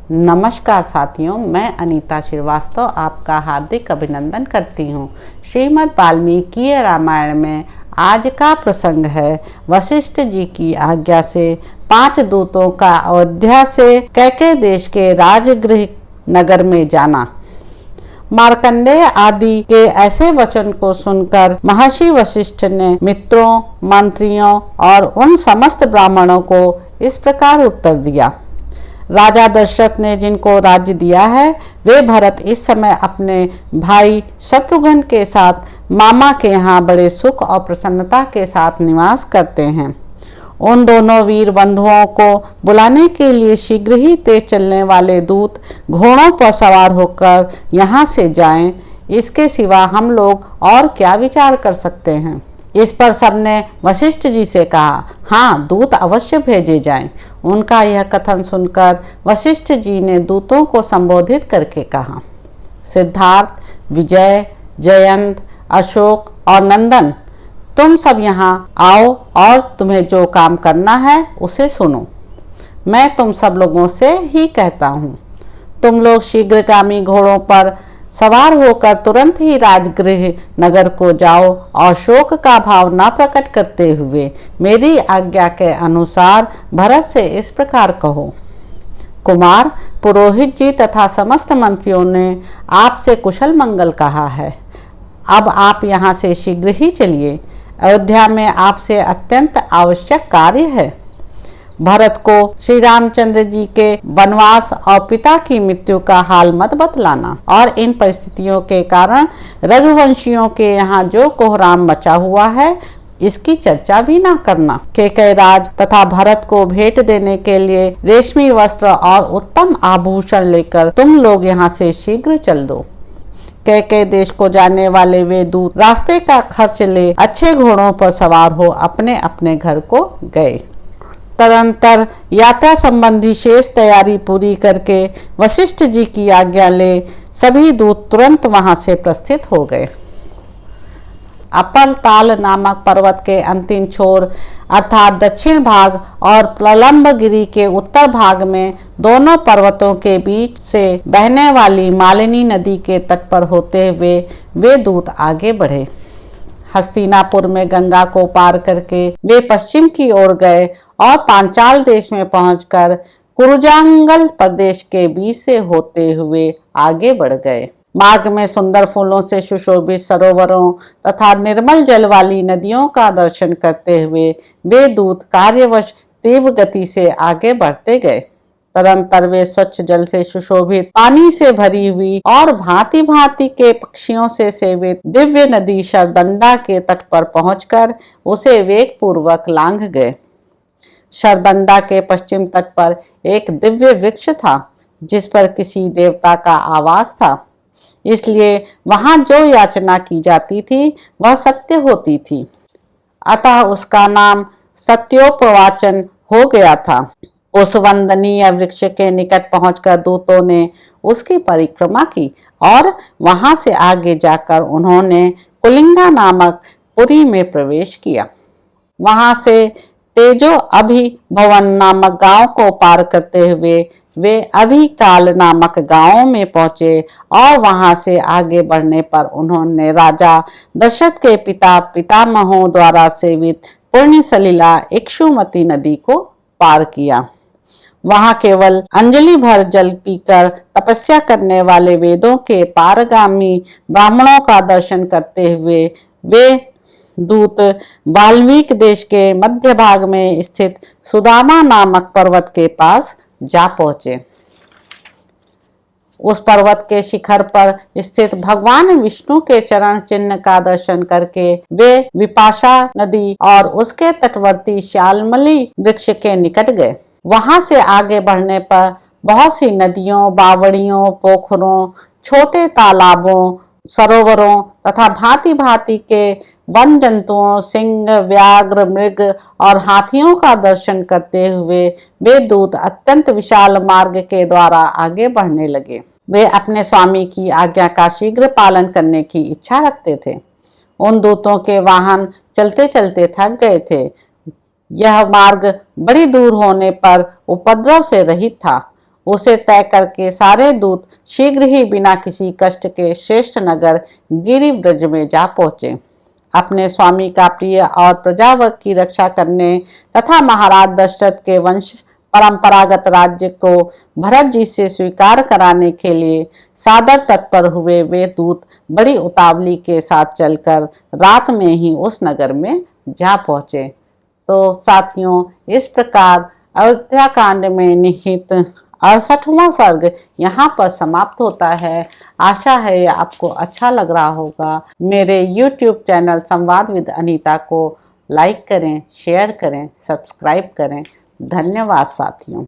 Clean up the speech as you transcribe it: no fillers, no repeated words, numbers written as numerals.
नमस्कार साथियों, मैं अनीता श्रीवास्तव आपका हार्दिक अभिनंदन करती हूँ। श्रीमद् वाल्मीकि रामायण में आज का प्रसंग है वशिष्ठ जी की आज्ञा से 5 दूतों का अयोध्या से कैकेय देश के राजगृह नगर में जाना। मार्कंडेय आदि के ऐसे वचन को सुनकर महर्षि वशिष्ठ ने मित्रों, मंत्रियों और उन समस्त ब्राह्मणों को इस प्रकार उत्तर दिया। राजा दशरथ ने जिनको राज्य दिया है वे भरत इस समय अपने भाई शत्रुघ्न के साथ मामा के यहाँ बड़े सुख और प्रसन्नता के साथ निवास करते हैं। उन दोनों वीर बंधुओं को बुलाने के लिए शीघ्र ही तेज चलने वाले दूत घोड़ों पर सवार होकर यहाँ से जाएं। इसके सिवा हम लोग और क्या विचार कर सकते हैं। इस पर सबने वशिष्ठ जी से कहा, हाँ, दूत अवश्य भेजे जाएं। उनका यह कथन सुनकर वशिष्ठ जी ने दूतों को संबोधित करके कहा, सिद्धार्थ, विजय, जयंत, अशोक और नंदन, तुम सब यहाँ आओ और तुम्हें जो काम करना है उसे सुनो। मैं तुम सब लोगों से ही कहता हूँ। तुम लोग शीघ्रगामी घोड़ों पर सवार होकर तुरंत ही राजगृह नगर को जाओ और शोक का भाव न प्रकट करते हुए मेरी आज्ञा के अनुसार भरत से इस प्रकार कहो, कुमार, पुरोहित जी तथा समस्त मंत्रियों ने आपसे कुशल मंगल कहा है। अब आप यहाँ से शीघ्र ही चलिए। अयोध्या में आपसे अत्यंत आवश्यक कार्य है। भरत को श्री रामचंद्र जी के वनवास और पिता की मृत्यु का हाल मत बतलाना और इन परिस्थितियों के कारण रघुवंशियों के यहाँ जो कोहराम मचा हुआ है इसकी चर्चा भी ना करना। कैकेयराज तथा भरत को भेंट देने के लिए रेशमी वस्त्र और उत्तम आभूषण लेकर तुम लोग यहाँ से शीघ्र चल दो। कैकेय देश को जाने वाले वे दूत रास्ते का खर्च ले अच्छे घोड़ों पर सवार हो अपने अपने घर को गए। तदंतर यात्रा संबंधी शेष तैयारी पूरी करके वशिष्ठ जी की आज्ञा ले सभी दूत तुरंत वहां से प्रस्थित हो गए। अपर ताल नामक पर्वत के अंतिम छोर अर्थात दक्षिण भाग और प्रलंबगिरी के उत्तर भाग में दोनों पर्वतों के बीच से बहने वाली मालिनी नदी के तट पर होते हुए वे दूत आगे बढ़े। हस्तिनापुर में गंगा को पार करके वे पश्चिम की ओर गए और पांचाल देश में पहुंचकर कुरुजांगल प्रदेश के बीच से होते हुए आगे बढ़ गए। मार्ग में सुंदर फूलों से सुशोभित सरोवरों तथा निर्मल जल वाली नदियों का दर्शन करते हुए वे दूत कार्यवश तीव्र गति से आगे बढ़ते गए। तदंतर वे स्वच्छ जल से सुशोभित, पानी से भरी हुई और भांति भांति के पक्षियों से सेवित दिव्य नदी शरदंडा के तट पर पहुंचकर उसे वेग पूर्वक लांघ गए। शरदंडा के पश्चिम तट पर एक दिव्य वृक्ष था जिस पर किसी देवता का आवास था, इसलिए वहां जो याचना की जाती थी वह सत्य होती थी, अतः उसका नाम सत्योपवाचन हो गया था। उस वंदनीय वृक्ष के निकट पहुंचकर दूतों ने उसकी परिक्रमा की और वहां से आगे जाकर उन्होंने कुलिंगा नामक पुरी में प्रवेश किया। वहां से तेजो अभिभवन नामक गांव को पार करते हुए वे अभिकाल नामक गांव में पहुंचे और वहां से आगे बढ़ने पर उन्होंने राजा दशरथ के पिता पितामहों द्वारा सेवित पुण्य सलिला इक्षुमती नदी को पार किया। वहां केवल अंजलि भर जल पीकर तपस्या करने वाले वेदों के पारगामी ब्राह्मणों का दर्शन करते हुए वे दूत वाल्मीकि देश के मध्य भाग में स्थित सुदामा नामक पर्वत के पास जा पहुंचे। उस पर्वत के शिखर पर स्थित भगवान विष्णु के चरण चिन्ह का दर्शन करके वे विपाशा नदी और उसके तटवर्ती श्यालमली वृक्ष के निकट गए। वहां से आगे बढ़ने पर बहुत सी नदियों, बावड़ियों, पोखरों, छोटे तालाबों, सरोवरों तथा भांति भांति के वन जंतुओं, सिंह, व्याघ्र, मृग और हाथियों का दर्शन करते हुए वे दूत अत्यंत विशाल मार्ग के द्वारा आगे बढ़ने लगे। वे अपने स्वामी की आज्ञा का शीघ्र पालन करने की इच्छा रखते थे। उन दूतों के वाहन चलते चलते थक गए थे। यह मार्ग बड़ी दूर होने पर उपद्रव से रहित था। उसे तय करके सारे दूत शीघ्र ही बिना किसी कष्ट के श्रेष्ठ नगर गिरिव्रज में जा पहुंचे। अपने स्वामी का प्रिय और प्रजावर्ग की रक्षा करने तथा महाराज दशरथ के वंश परंपरागत राज्य को भरत जी से स्वीकार कराने के लिए सादर तत्पर हुए वे दूत बड़ी उतावली के साथ चलकर रात में ही उस नगर में जा पहुंचे। तो साथियों, इस प्रकार अयोध्या कांड में निहित 68वां सर्ग यहाँ पर समाप्त होता है। आशा है आपको अच्छा लग रहा होगा। मेरे YouTube चैनल संवाद विद अनीता को लाइक करें, शेयर करें, सब्सक्राइब करें। धन्यवाद साथियों।